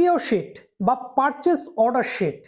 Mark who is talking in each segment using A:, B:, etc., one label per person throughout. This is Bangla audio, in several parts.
A: পিও শিট বা পারচেজ অর্ডার শিট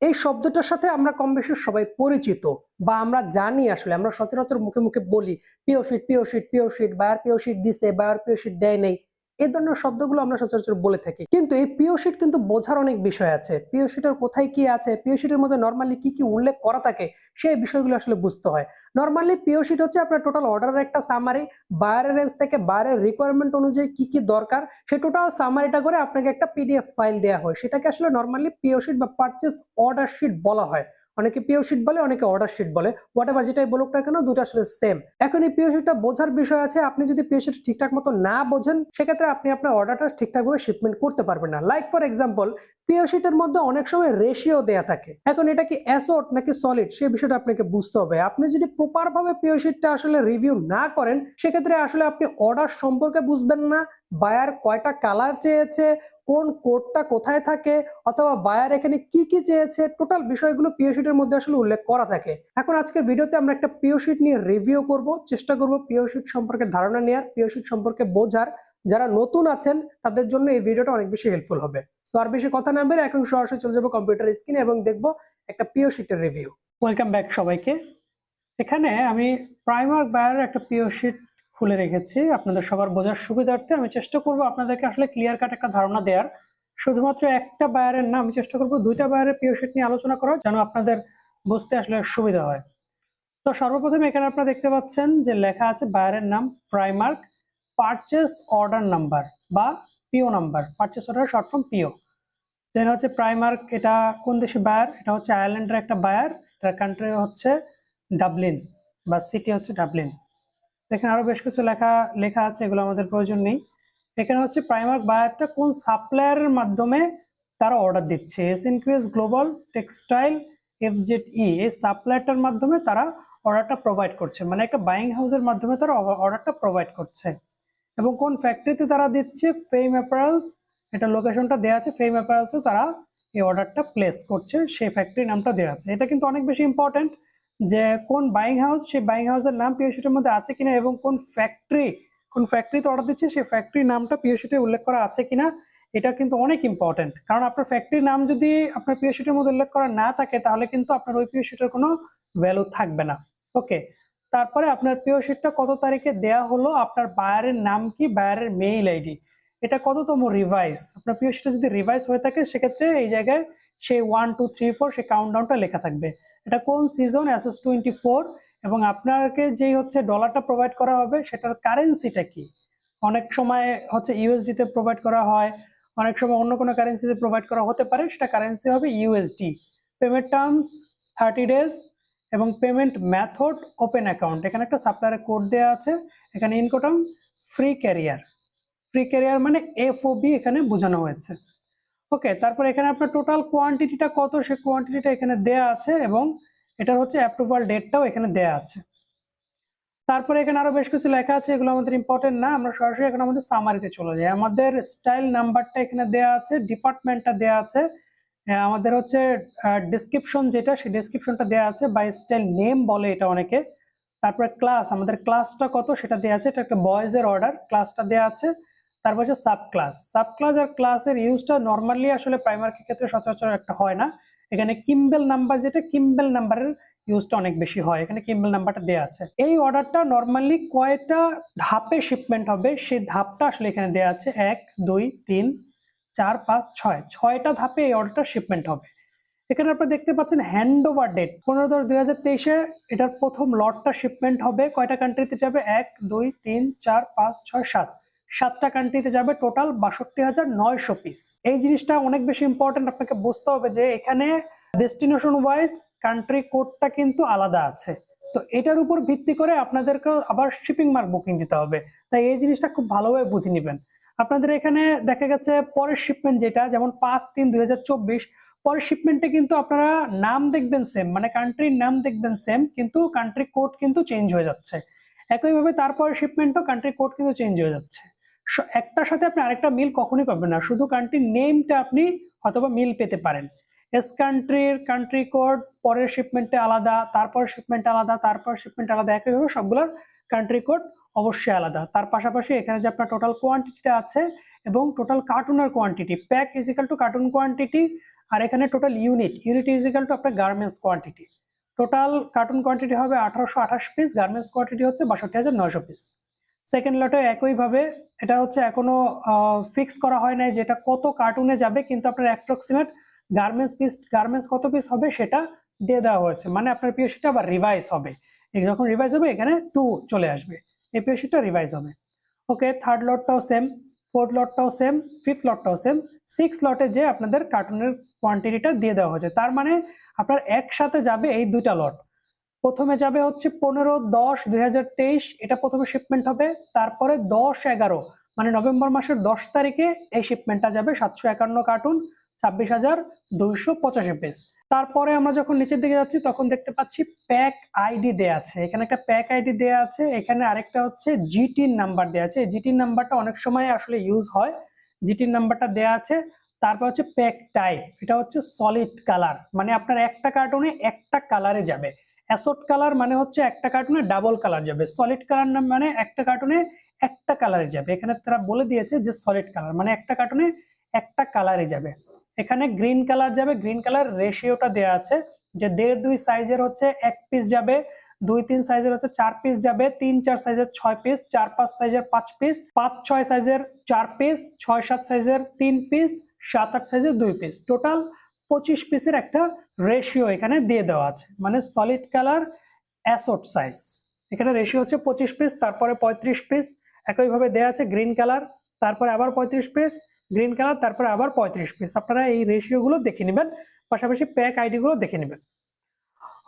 A: এই শব্দটার সাথে আমরা কম বেশি সবাই পরিচিত বা আমরা জানি, আসলে আমরা সচরাচর মুখে মুখে বলি পিও শিট পিও শিট পিও শিট, বায়ার পিও শিট দিছে, বায়ার পিও শিট দেয় নেই, এই ধরনের শব্দগুলো আমরা সচরাচর বলে থাকি। কিন্তু এই পিও শিট কিন্তু বোঝার অনেক বিষয় আছে। পিও শিটের কোথায় কি আছে, পিও শিটের মধ্যে নরমালি কি কি উল্লেখ করা থাকে, সেই বিষয়গুলো আসলে বুঝতে হয়। নরমালি পিও শিট হচ্ছে আপনার টোটাল অর্ডারের একটা সামারি, বায়ারের রেঞ্জ থেকে বায়ারের রিকোয়ারমেন্ট অনুযায়ী কি কি দরকার সেই টোটাল সামারিটা করে আপনাকে একটা পিডিএফ ফাইল দেওয়া হয়। সেটাকে আসলে নরমালি পিও শিট বা পারচেজ অর্ডার শিট বলা হয়। অনেকে পিও শিট বলে, অনেকে অর্ডার শিট বলে, হোয়াটএভার যেটাই বলুক না কেন, দুটো আসলে সেম। এখন এই পিও শিটটা বোঝার বিষয় আছে। আপনি যদি পিও শিট ঠিকঠাক মতো না বোঝেন, সেক্ষেত্রে আপনি আপনার অর্ডারটা ঠিকঠাকভাবে শিপমেন্ট করতে পারবেন না। লাইক ফর এক্সাম্পল, পিও শিটের মধ্যে অনেক সময় রেশিও দেয়া থাকে। এখন এটা কি অ্যাসোট নাকি সলিড, সেই বিষয়টা আপনাকে বুঝতে হবে। আপনি যদি প্রপার ভাবে পিও শিটটা আসলে রিভিউ না করেন, সেক্ষেত্রে আসলে আপনি অর্ডার সম্পর্কে বুঝবেন না, বায়ার কয়টা কালার চেয়েছে, কোন কোডটা কোথায় থাকে, অথবা বায়ার এখানে কি কি চেয়েছে, টোটাল বিষয়গুলো পিও শিটের মধ্যে আসলে উল্লেখ করা থাকে। এখন আজকের ভিডিওতে আমরা একটা পিও শিট নিয়ে রিভিউ করব, চেষ্টা করব পিও শিট সম্পর্কে ধারণা নেওয়ার, পিও শিট সম্পর্কে বোঝার। যারা নতুন আছেন তাদের জন্য এই ভিডিওটা অনেক বেশি হেল্পফুল হবে। সো আর বেশি কথা না বের এখন সরাসরি চলে যাবো কম্পিউটার স্ক্রিনে এবং দেখবো একটা পিও শিটের রিভিউ। ওয়েলকাম ব্যাক সবাইকে। এখানে আমি প্রাইমার্ক বায়ারের একটা পিও শিট খুলে রেখেছি আপনাদের সবার বোঝার সুবিধার্থে। আমি চেষ্টা করব আপনাদেরকে আসলে ক্লিয়ার কাট একটা ধারণা দেওয়ার। শুধুমাত্র একটা বায়ারের না, আমি চেষ্টা করব দুইটা বায়ারের পিও শিট নিয়ে আলোচনা করার, যেন আপনাদের বুঝতে আসলে সুবিধা হয়। তো সর্বপ্রথম এখানে আপনারা দেখতে পাচ্ছেন যে লেখা আছে বায়ারের নাম প্রাইমার্ক পারচেজ অর্ডার নাম্বার বা PO number. Purchase order short form PO. Then হচ্ছে প্রাইমার্ক, এটা কোন দেশে বায়ার, এটা হচ্ছে আয়ারল্যান্ডের একটা বায়ার, এটার কান্ট্রি হচ্ছে ডাবলিন বা সিটি হচ্ছে ডাবলিন। এখানে আরো বেশ কিছু লেখা আছে, এগুলো আমাদের প্রয়োজন নেই। এখানে হচ্ছে প্রাইমার্ক বায়ারটা কোন সাপ্লায়ারের মাধ্যমে তারা অর্ডার দিচ্ছে, এসএনকিউএস গ্লোবাল টেক্সটাইল এফজেডই, এই সাপ্লায়ারটার মাধ্যমে তারা অর্ডারটা প্রোভাইড করছে, মানে একটা বাইং হাউসের মাধ্যমে তারা অর্ডারটা প্রোভাইড করছে। এবং কোন ফ্যাক্টরিতে তারা দিচ্ছে, ফেম অ্যাপারেলস, এটা লোকেশনটা দেওয়া আছে, ফেম অ্যাপারেলসে তারা এই অর্ডারটা প্লেস করছে, সেই ফ্যাক্টরির নামটা দেওয়া আছে। এটা কিন্তু অনেক বেশি ইম্পর্টেন্ট যে কোন বাইং হাউস, সেই বাইং হাউসের নাম পিও শিটের মধ্যে আছে কিনা, এবং কোন ফ্যাক্টরিতে অর্ডার দিচ্ছে সেই ফ্যাক্টরির নামটা পিও শিটে উল্লেখ করা আছে কিনা, এটা কিন্তু অনেক ইম্পর্টেন্ট। কারণ আপনার ফ্যাক্টরির নাম যদি আপনার পিও শিটের মধ্যে উল্লেখ করা না থাকে, তাহলে কিন্তু আপনার ওই পিও শিটের কোনো ভ্যালু থাকবে না। ওকে, তারপরে আপনার পিও শিটটা কত তারিখে দেয়া হলো, আপনার বায়ারের নাম কি, বায়ারের মেইল আইডি, এটা কততম রিভাইজ। আপনার পিও শিটে যদি রিভাইজ হয়ে থাকে, সেক্ষেত্রে এই জায়গায় সেই 1 2 3 4 সেই কাউন্টডাউনটা লেখা থাকবে। এটা কোন সিজন, SS24, এবং আপনাকে যেই হচ্ছে ডলারটা প্রোভাইড করা হবে সেটার কারেন্সিটা কি। অনেক সময় হচ্ছে ইউএসডি তে প্রোভাইড করা হয়, অনেক সময় অন্য কোনো কারেন্সিতে প্রোভাইড করা হতে পারে, সেটা কারেন্সি হবে ইউএসডি। পেমেন্ট টার্মস 30 ডেজ, এবং পেমেন্ট মেথড ওপেন অ্যাকাউন্ট। এখানে একটা সাপ্লায়ারের কোড দেওয়া আছে, এখানে ইনকোটাম ফ্রি ক্যারিয়ার মানে এফওবি এখানে বোঝানো হয়েছে। ওকে, তারপর এখানে আপনার টোটাল কোয়ান্টিটিটা কত, সেই কোয়ান্টিটিটা এখানে দেয়া আছে, এবং এটা হচ্ছে অ্যাপ্রুভাল ডেটটাও এখানে দেয়া আছে। তারপরে এখানে আরো বেশ কিছু লেখা আছে, এগুলো আমাদের ইম্পর্টেন্ট না, আমরা সরাসরি এখন আমাদের সামারিতে চলে যাই। আমাদের স্টাইল নাম্বারটা এখানে দেয়া আছে, ডিপার্টমেন্টটা দেয়া আছে, আমাদের হচ্ছে ডেসক্রিপশন যেটা, সেই ডেসক্রিপশনটা দেয়া আছে, বাই স্টাইল নেম বলে এটা অনেকে। তারপরে ক্লাস, আমাদের ক্লাসটা কত সেটা দেয়া আছে, এটা একটা বয়েজের অর্ডার, ক্লাসটা দেয়া আছে। তারপর হচ্ছে সাব ক্লাস আর ক্লাসের ইউজটা নর্মালি আসলে প্রাইমারির ক্ষেত্রে সচরাচর একটা হয় না। এখানে কিম্বেল নাম্বার, যেটা কিম্বেল নাম্বারের ইউজটা অনেক বেশি হয়, এখানে কিম্বেল নাম্বারটা দেওয়া আছে। এই অর্ডারটা নর্মালি কয়টা ধাপে শিপমেন্ট হবে, সেই ধাপটা আসলে এখানে দেওয়া আছে, 1 2 3 4 5 6, 6টা ধাপে এই অর্ডারটা শিপমেন্ট হবে। এখানে আপনারা দেখতে পাচ্ছেন হ্যান্ড ওভার ডেট 15/10/2023-এ এটার প্রথম লটটা শিপমেন্ট হবে, কয়টা কান্ট্রিতে যাবে, 1 2 3 4 5 6 7, 7টা কান্ট্রিতে যাবে, টোটাল 62,900 পিস। এই জিনিসটা অনেক বেশি ইম্পর্টেন্ট, আপনাকে বুঝতে হবে যে এখানে ডেস্টিনেশন ওয়াইজ কান্ট্রি কোডটা কিন্তু আলাদা আছে। তো এটার উপর ভিত্তি করে আপনাদেরকে আবার শিপিং মার্ক বুকিং দিতে হবে, তাই এই জিনিসটা খুব ভালোভাবে বুঝে নেবেন। আপনাদের এখানে দেখা গেছে পরের শিপমেন্ট যেটা, যেমন 5/3/2024, পরের শিপমেন্টে কিন্তু আপনারা নাম দেখবেন সেম, মানে কান্ট্রির নাম দেখবেন সেম, কিন্তু কান্ট্রি কোড কিন্তু চেঞ্জ হয়ে যাচ্ছে। একইভাবে তারপরের শিপমেন্টও কান্ট্রি কোড কিন্তু চেঞ্জ হয়ে যাচ্ছে। একটার সাথে আপনি আরেকটা মিল কখনোই পাবেন না, শুধু কান্ট্রির নেমটা আপনি হয়তোবা মিল পেতে পারেন। এস কান্ট্রির কান্ট্রি কোড পরের শিপমেন্টে আলাদা, তারপর শিপমেন্ট আলাদা, তারপর শিপমেন্ট আলাদা, একইভাবে সবগুলোর কান্ট্রি কোড অবশ্যই আলাদা। তার পাশাপাশি এখানে যে আপনার টোটাল কোয়ান্টিটিটা আছে, এবং টোটাল কার্টুনের quantity, pack is equal to carton quantity, আর এখানে total unit is equal to আপনার garments quantity. Total carton quantity হবে 1828 পিস, গার্মেন্টস কোয়ান্টিটি হচ্ছে 62,900 পিস। সেকেন্ড লটে একইভাবে, এটা হচ্ছে এখনো ফিক্স করা হয় নাই যেটা কত কার্টুনে যাবে, কিন্তু আপনার অ্যাপ্রক্সিমেট গার্মেন্টস কত পিস হবে সেটা দিয়ে দেওয়া হয়েছে। মানে আপনার পিও শিটটা আবার রিভাইজ হবে, যখন রিভাইজ হবে এখানে 2 চলে আসবে, এই পিও শিটটা রিভাইজ হবে। ওকে, থার্ড লটটাও সেম, ফোর্থ লটটাও সেম, ফিফথ লটটাও সেম, 6 লটে যে আপনাদের কার্টুনের কোয়ান্টিটিটা দিয়ে দেওয়া হয়েছে। তার মানে আপনার একসাথে যাবে এই দুইটা লট। প্রথমে যাবে হচ্ছে 15/10/2023, এটা প্রথমে শিপমেন্ট হবে। তারপরে 10/11 মানে নভেম্বর মাসের 10 তারিখে এই শিপমেন্টটা যাবে 751 কার্টুন, 26,285 পিস। তারপরে আমরা যখন নিচের দিকে যাচ্ছি তখন দেখতে পাচ্ছি প্যাক আইডি দেয়া আছে, এখানে একটা প্যাক আইডি দেয়া আছে, এখানে আরেকটা হচ্ছে জিটির নাম্বার দেয়া আছে। জিটির নাম্বারটা অনেক সময় আসলে ইউজ হয়, জিটির নাম্বারটা দেয়া আছে। তারপর হচ্ছে প্যাক টাইপ, এটা হচ্ছে সলিড কালার, মানে আপনার একটা কার্টুনে একটা কালারে যাবে। অ্যাসোট কালার মানে হচ্ছে একটা কার্টুনে ডাবল কালার যাবে, সলিড কালার মানে একটা কার্টুনে একটা কালারে যাবে। এখানে তারা বলে দিয়েছে যে সলিড কালার মানে একটা কার্টুনে একটা কালারে যাবে। এখানে গ্রিন কালার যাবে, গ্রিন কালার রেশিওটা দেওয়া আছে যে 1.5-2 সাইজের হচ্ছে 1 পিস যাবে, 2-3 সাইজের হচ্ছে 4 পিস যাবে, 3-4 সাইজের 6 পিস, 4-5 সাইজের 5 পিস, 5-6 সাইজের 4 পিস, 6-7 সাইজের 3 পিস, 7-8 সাইজের 2 পিস, টোটাল 25 পিসের একটা রেশিও এখানে দিয়ে দেওয়া আছে। মানে সলিড কালার অ্যাসোট সাইজ, এখানে রেশিও হচ্ছে 25 পিস, তারপরে 35 পিস। একইভাবে দেওয়া আছে গ্রিন কালার, তারপরে আবার 35 পিস, গ্রিন কালার, তারপরে আবার 35 পিস। আপনারা এই রেশিও গুলো দেখে নেবেন, পাশাপাশি প্যাক আইডি গুলো দেখে নেবেন।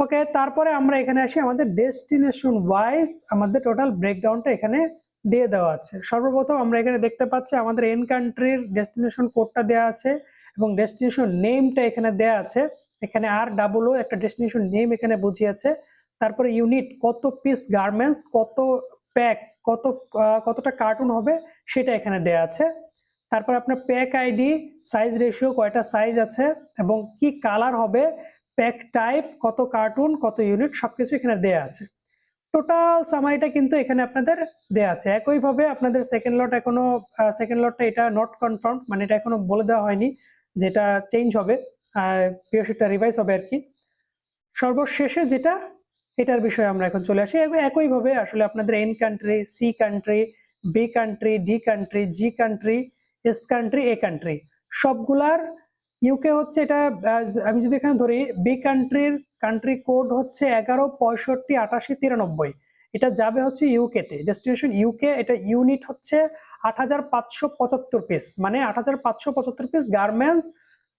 A: ওকে, তারপরে আমরা এখানে আসি, আমাদের ডেস্টিনেশন ওয়াইজ আমাদের টোটাল ব্রেকডাউনটা এখানে দিয়ে দেওয়া আছে। সর্বপ্রথম আমরা এখানে দেখতে পাচ্ছি আমাদের এন কান্ট্রির ডেস্টিনেশন কোডটা দেওয়া আছে এবং ডেস্টিনেশন নেমটা এখানে দেওয়া আছে। এখানে ROO একটা ডেস্টিনেশন নেম এখানে বুঝিয়েছে। তারপরে ইউনিট, কত পিস গার্মেন্টস, কত প্যাক, কতটা কার্টুন হবে সেটা এখানে দেওয়া আছে। তারপর আপনার প্যাক আইডি, সাইজ রেশিও, কয়টা সাইজ আছে এবং কি কালার হবে, প্যাক টাইপ, কত কার্টুন, কত ইউনিট, সবকিছু এখানে দেয়া আছে। টোটাল সামারিটা কিন্তু এখানে আপনাদের দেয়া আছে। একইভাবে আপনাদের সেকেন্ড লটটা এটা নট কনফার্ম, মানে এটা এখনো বলে দেওয়া হয়নি যেটা চেঞ্জ হবে, পিও শিটটা রিভাইজ হবে আর কি। সর্বশেষে যেটা, এটার বিষয়ে আমরা এখন চলে আসি। একইভাবে আসলে আপনাদের N country, C country, B country, D country, G country, S country, A country, সবগুলার ইউকে হচ্ছে এটা। আমি যদি এখানে ধরি বি কান্ট্রির কান্ট্রি কোড হচ্ছে 11658893, এটা যাবে হচ্ছে ইউকে তে, ডেস্টিনেশন ইউকে। এটা ইউনিট হচ্ছে 8575 পিস, মানে 8575 পিস গার্মেন্টস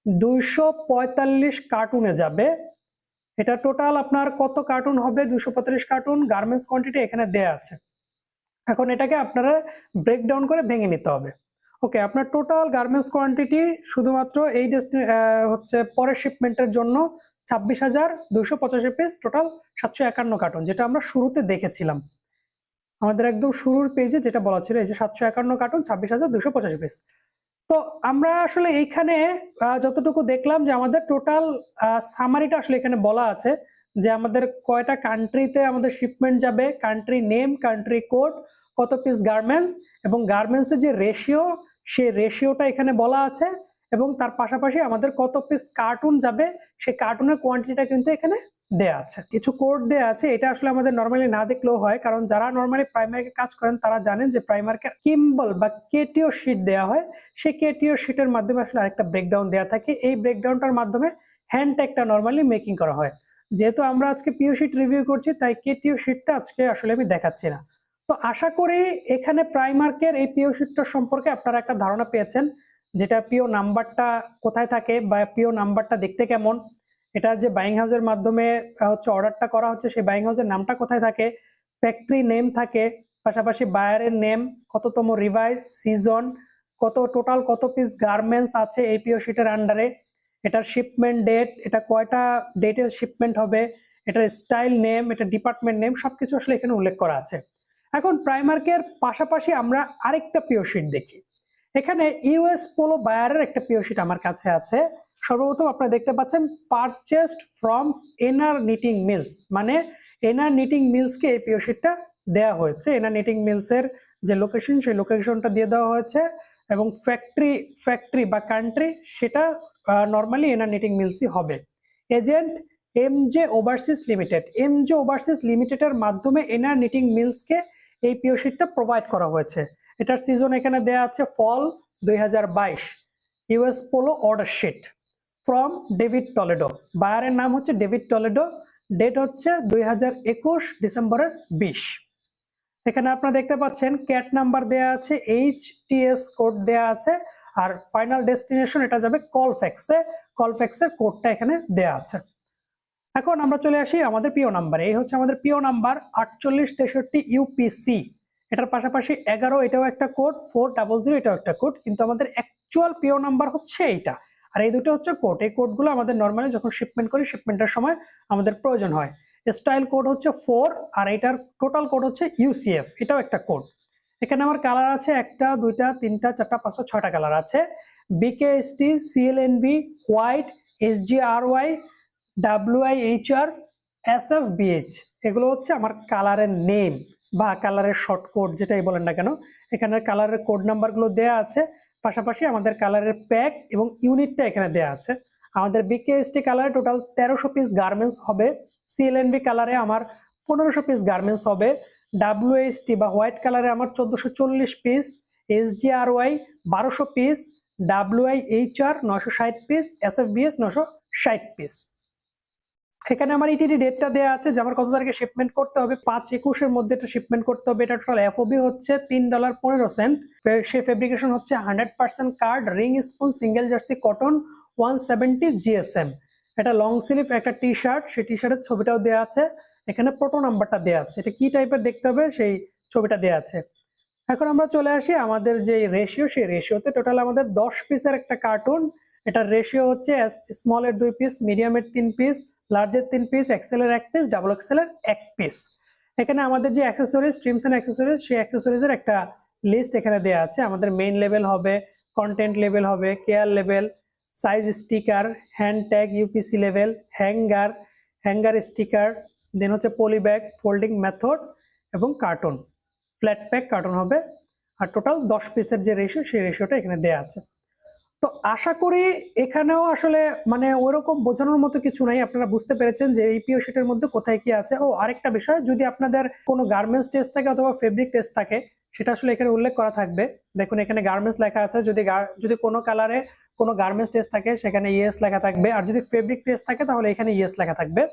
A: 245 কার্টুনে যাবে। এটা টোটাল আপনার কত কার্টুন হবে, 245 কার্টুন, গার্মেন্টস কোয়ান্টিটি এখানে দেয়া আছে। এখন এটাকে আপনারা ব্রেকডাউন করে ভেঙে নিতে হবে। ওকে, আপনার টোটাল গার্মেন্টস কোয়ান্টিটি শুধুমাত্র এই হচ্ছে পরের শিপমেন্টের জন্য 26,285 পিস, টোটাল 751 কার্টুন, যেটা আমরা শুরুতে দেখেছিলাম আমাদের একদম শুরুর পেজে যেটা বলা ছিল, এই যে 751 কার্টুন, 26,285 পিস। তো আমরা আসলে এইখানে যতটুকু দেখলাম যে আমাদের টোটাল সামারিটা আসলে এখানে বলা আছে যে আমাদের কয়টা কান্ট্রিতে আমাদের শিপমেন্ট যাবে, কান্ট্রি নেম, কান্ট্রি কোড, কত পিস গার্মেন্টস এবং গার্মেন্টস এর যে রেশিও, সেই রেশিওটা এখানে বলা আছে এবং তার পাশাপাশি আমাদের কত পিস কার্টুন যাবে সেই কার্টুনের কোয়ান্টিটিটা কিন্তু এখানে দেয়া আছে। কিছু কোড দেয়া আছে, এটা আসলে আমাদের নরমালি না দেখলেও হয়, কারণ যারা নরমালি প্রাইমারিকে কাজ করেন তারা জানেন যে প্রাইমারকে কিম্বল বা কেটিও শিট দেয়া হয়, সেই কেটিও শিটের মাধ্যমে আসলে আরেকটা ব্রেকডাউন দেয়া থাকে। এই ব্রেকডাউনটার মাধ্যমে হ্যান্ড ট্যাগটা নরমালি মেকিং করা হয়। যেহেতু আমরা আজকে পিও শিট রিভিউ করছি তাই কেটিও শিটটা আজকে আসলে আমি দেখাচ্ছি না। তো আশা করি এখানে প্রাইমার্কের এই পিও শিটটা সম্পর্কে আপনারা একটা ধারণা পেয়েছেন, যেটা পিও নাম্বারটা কোথায় থাকে বা পিও নাম্বারটা দেখতে কেমন, এটা যে বাইং হাউসের মাধ্যমে হচ্ছে অর্ডারটা করা হচ্ছে সেই বাইং হাউসের নামটা কোথায় থাকে, ফ্যাক্টরি নেম থাকে, পাশাপাশি বায়ারের নেম, কততম রিভাইজ, সিজন, টোটাল কত পিস গার্মেন্টস আছে এই পিও শিটের আন্ডারে, এটার শিপমেন্ট ডেট, এটা কয়টা ডেটে শিপমেন্ট হবে, এটার স্টাইল নেম, এটা ডিপার্টমেন্ট নেম, সবকিছু আসলে এখানে উল্লেখ করা আছে। এখন প্রাইমার্কের পাশাপাশি আমরা আরেকটা পিও শিট দেখি। এখানে ইউএস পোলো বায়ারের একটা পিও শিট আমার কাছে আছে। সর্বপ্রথম আপনারা দেখতে পাচ্ছেন purchased from NR knitting mills, মানে এনআর নিটিং মিলসকে এই পিও শিটটা দেওয়া হয়েছে। এনআর নিটিং মিলস এর যে লোকেশন, সেই লোকেশনটা দিয়ে দেওয়া হয়েছে এবং ফ্যাক্টরি বা কান্ট্রি সেটা নর্মালি এনার নিটিং মিলসই হবে। এজেন্ট এমজে ওভারসিজ লিমিটেড, এমজে ওভারসিজ লিমিটেডের মাধ্যমে এনার নিটিং মিলসকে এই পিও শিটটা প্রোভাইড করা হয়েছে। এটার সিজন এখানে দেয়া আছে fall 2022, US Polo order sheet from David Toledo. বায়ারের নাম হচ্ছে ডেভিড টলেডো, ডেট হচ্ছে 2021 ডিসেম্বরের 20। এখানে আপনারা দেখতে পাচ্ছেন ক্যাট নাম্বার দেয়া আছে, এইচটিএস কোড দেয়া আছে, আর ফাইনাল ডেস্টিনেশন এটা যাবে কলফ্যাক্সের কোডটা এখানে দেয়া আছে। এখন আমরা চলে আসি আমাদের পিও নাম্বারে। এই হচ্ছে আমাদের পিও নাম্বার 4863 ইউপিসি। এটার পাশাপাশি 11 এটাও একটা কোড, 400 এটাও একটা কোড, কিন্তু আমাদের অ্যাকচুয়াল পিও নাম্বার হচ্ছে এইটা, আর এই দুটো হচ্ছে কোড। এই কোডগুলো আমাদের নর্মালি যখন শিপমেন্ট করি শিপমেন্টের সময় আমাদের প্রয়োজন হয়। স্টাইল কোড হচ্ছে 4, আর এটার টোটাল কোড হচ্ছে ইউসিএফ, এটাও একটা কোড। এখানে আমার কালার আছে 1টা 2টা 3টা 4টা 5টা 6টা কালার আছে। বিকেএসটি, সিএলএনবি, হোয়াইট, এসজিআরওয়াই, WIHR, SFBH, এগুলো হচ্ছে আমার কালারের নেম বা কালারের শর্ট কোড যেটাই বলেন না কেন। এখানে কালারের কোড নাম্বারগুলো দেয়া আছে, পাশাপাশি আমাদের কালারের প্যাক এবং ইউনিটটা এখানে দেয়া আছে। আমাদের বিকেএসটি কালারে টোটাল 1300 পিস গার্মেন্টস হবে, সিএলএনবি কালারে আমার 1500 পিস গার্মেন্টস হবে, WHT বা হোয়াইট কালারে আমার 1440 piece, SGRY 1200 piece, WIHR 960 piece, SFBH 960 piece. এখানে আমার ইটিডি ডেটটা দেয়া আছে যে আমার কত তারিখে শিপমেন্ট করতে হবে, 5/21 এর মধ্যে এটা শিপমেন্ট করতে হবে। এটা টোটাল এফওবি হচ্ছে $3.15। সে ফেব্রিকেশন হচ্ছে 100% card, ring spoon, single jersey cotton, 170 GSM. এটা লং স্লিভ একটা টি শার্ট, সেই টি শার্টের ছবিটাও দেওয়া আছে। এখানে প্রোটো নাম্বারটা দেওয়া আছে, এটা কি টাইপের দেখতে হবে সেই ছবিটা দেওয়া আছে। এখন আমরা চলে আসি আমাদের যে রেশিও, সেই রেশিওতে টোটাল আমাদের 10 পিসের একটা কার্টুন। এটার রেশিও হচ্ছে স্মল এর 2 পিস, মিডিয়ামের 3 পিস, লার্জের 3 পিস, এক্সেল এর 1 পিস, ডাবল এক্সেল এর 1 পিস। এখানে আমাদের যে অ্যাক্সেসরিজ, স্ট্রিমস এন্ড অ্যাক্সেসরিজ, সেই অ্যাক্সেসরিজের একটা লিস্ট এখানে দেওয়া আছে। আমাদের মেইন লেভেল হবে, কন্টেন্ট লেভেল হবে, কেয়ার লেভেল, size sticker, hand tag, UPC লেভেল, হ্যাঙ্গার স্টিকার, দেন হচ্ছে পলি ব্যাগ, ফোল্ডিং মেথড এবং কার্টুন, ফ্ল্যাট প্যাক কার্টুন হবে। আর টোটাল 10 পিসের যে রেশিও, সেই রেশিওটা এখানে দেওয়া আছে। তো আশা করি এখানেও আসলে মানে ওরকম বোঝানোর মতো কিছু নাই, আপনারা বুঝতে পেরেছেন যে এই পিও শিটের মধ্যে কোথায় কি আছে। ও আরেকটা বিষয়, যদি আপনাদের কোনো গার্মেন্টস টেস্ট থাকে অথবা ফেব্রিক টেস্ট থাকে, সেটা আসলে এখানে উল্লেখ করা থাকবে। দেখুন এখানে গার্মেন্টস লেখা আছে, যদি কোনো কালারে কোনো গার্মেন্টস টেস্ট থাকে সেখানে ইয়েস লেখা থাকবে, আর যদি ফেব্রিক টেস্ট থাকে তাহলে এখানে ইয়েস লেখা থাকবে।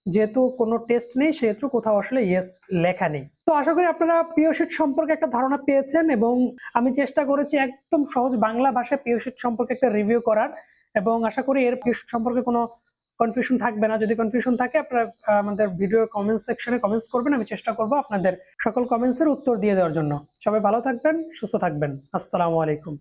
A: যেহেতু কোনো টেস্ট নেই সেহেতু কোথাও আসলে ইয়েস লেখা নেই। তো আশা করি আপনারা পিও শিট সম্পর্কে একটা ধারণা পেয়েছেন, এবং আমি চেষ্টা করেছি একদম সহজ বাংলা ভাষায় পিও শিট সম্পর্কে একটা রিভিউ করার, এবং আশা করি এর পিও শিট সম্পর্কে কোনো কনফিউশন থাকবে না। যদি কনফিউশন থাকে আপনারা আমাদের ভিডিওর কমেন্ট সেকশনে কমেন্টস করবেন, আমি চেষ্টা করব আপনাদের সকল কমেন্টসের উত্তর দিয়ে দেওয়ার জন্য। সবাই ভালো থাকবেন, সুস্থ থাকবেন। আসসালামু আলাইকুম।